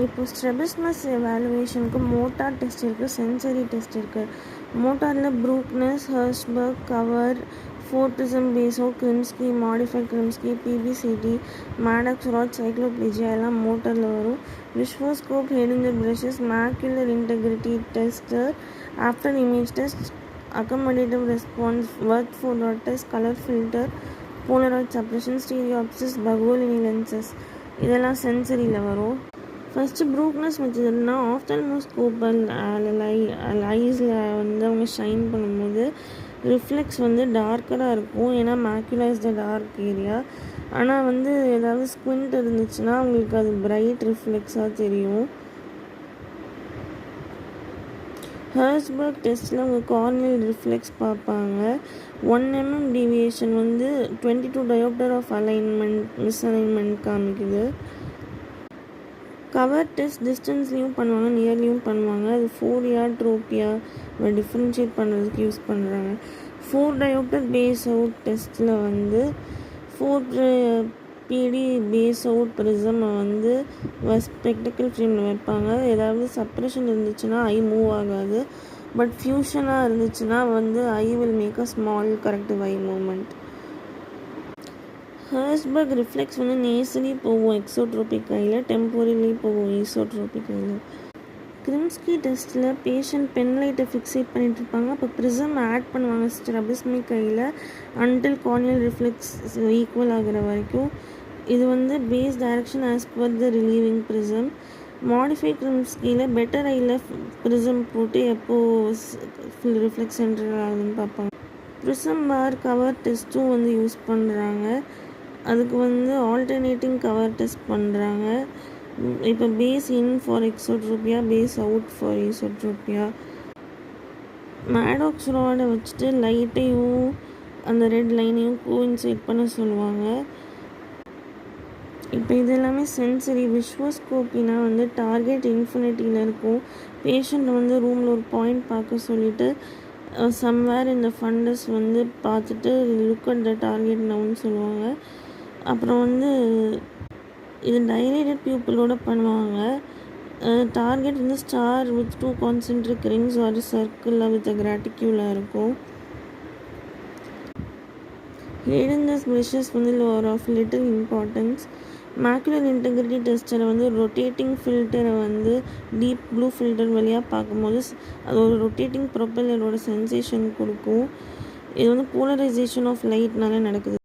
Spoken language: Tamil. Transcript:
இப்போ ஸ்ட்ரபிஸ்மஸ் எவாலுவேஷனுக்கு மோட்டார் டெஸ்ட் இருக்குது, சென்சரி டெஸ்ட் இருக்குது. மோட்டாரில் Bruckner's, Hirschberg, cover, four prism, base out, Krimsky, modified Krimsky, PBCT, Maddox rod, cycloplegia எல்லாம் மோட்டரில் வரும். Visuscope, Haidinger brushes, macular integrity tester, after image test, accommodative response, Worth four dot test, colour filter, polaroid suppression, stereopsis, Bagolini lenses இதெல்லாம் சென்சரியில் வரும். ஃபஸ்ட்டு ப்ரூக்னஸ் மெத்தட்னா ஆஃப்தல்மோஸ்கோப்பல் ஐஸில் வந்து அவங்க ஷைன் பண்ணும்போது ரிஃப்ளெக்ஸ் வந்து டார்க்கராக இருக்கும். ஏன்னா macula is the dark area. ஆனால் வந்து ஏதாவது ஸ்குவிண்ட் இருந்துச்சுன்னா அவங்களுக்கு அது பிரைட் ரிஃப்ளெக்ஸாக தெரியும். ஹெர்ஷ்பர்க் டெஸ்ட்டில் அவங்க கார்னியல் ரிஃப்ளெக்ஸ் பார்ப்பாங்க. 1 mm டீவியேஷன் வந்து 22 diopter ஆஃப் மிஸ்அலைன்மெண்ட் காமிக்குது. கவர் டெஸ்ட் டிஸ்டன்ஸ்லேயும் பண்ணுவாங்க, நியர்லேயும் பண்ணுவாங்க. அது 4 ட்ரோப்பியா டிஃப்ரென்ஷியேட் பண்ணுறதுக்கு யூஸ் பண்ணுறாங்க. 4 diopter பேஸ் அவுட் டெஸ்ட்டில் வந்து 4 PD பேஸ் அவுட் ப்ரிசமை வந்து ஸ்பெக்டக்கிள் ஃப்ரேமில் வைப்பாங்க. ஏதாவது சப்ரெஷன் இருந்துச்சுன்னா ஐ மூவ் ஆகாது. பட் ஃபியூஷனாக இருந்துச்சுன்னா வந்து I will make a small corrective eye movement. Hirschberg reflex வந்து நேசலி போகும் எக்ஸோட்ரோபிக் ஐயில், டெம்போரலி போகும் ஈசோட்ரோபிக் ஐயில். கிரிம்ஸ்கி டெஸ்ட்டில் பேஷண்ட் பென்லைட்டை ஃபிக்ஸேட் பண்ணிகிட்டு இருப்பாங்க. அப்போ ப்ரிசம் ஆட் பண்ணுவாங்க ஸ்ட்ரபிஸ்மிக் ஐயில் அன்டில் கார்னியல் ரிஃப்ளெக்ஸ் ஈக்குவல் ஆகிற வரைக்கும். இது வந்து base direction as per the relieving prism. Modified கிரிம்ஸ்கியில் பெட்டர் ஐயில் ப்ரிசம் போட்டு எப்போது ரிஃப்ளெக்ஸ் சென்டர் ஆகுதுன்னு பார்ப்பாங்க. ப்ரிசம் பார் கவர் டெஸ்ட்டும் வந்து யூஸ் பண்ணுறாங்க. அதுக்கு வந்து ஆல்டர்னேட்டிங் கவர் டெஸ்ட் பண்ணுறாங்க. இப்போ base in for exotropia, base out for esotropia. Maddox ராடை வச்சுட்டு லைட்டையும் அந்த ரெட் லைனையும் கோஇன்சைட் பண்ண சொல்லுவாங்க. இப்போ இது எல்லாமே சென்சரி. விஸ்வோஸ்கோப்பினா வந்து டார்கெட் இன்ஃபினிட்டியில் இருக்கும். பேஷண்ட்டை வந்து ரூமில் ஒரு பாயிண்ட் பார்க்க சொல்லிவிட்டு சம்வேர் இந்த ஃபண்டஸ் வந்து பார்த்துட்டு லுக் அட் த டார்கெட் நவுன்னு சொல்லுவாங்க. அப்புறம் வந்து இது டைலேட்டட் பியூப்பிளோட பண்ணுவாங்க. டார்கெட் வந்து ஸ்டார் வித் 2 கான்சென்ட்ரிக் ரிங்ஸ் ஒரு சர்க்கிளில் வித் கிராட்டிக்யூலாக இருக்கும். ஹெடிஞ்சர் பிரஷஸ் வந்து lower of little importance. Macular integrity டெஸ்டரை வந்து ரொட்டேட்டிங் ஃபில்டரை வந்து டீப் ப்ளூ ஃபில்டர் வழியாக பார்க்கும்போது அது ஒரு ரொட்டேட்டிங் ப்ரொப்பல்லரோட சென்சேஷன் கொடுக்கும். இது வந்து போலரைசேஷன் ஆஃப் லைட்னால நடக்குது.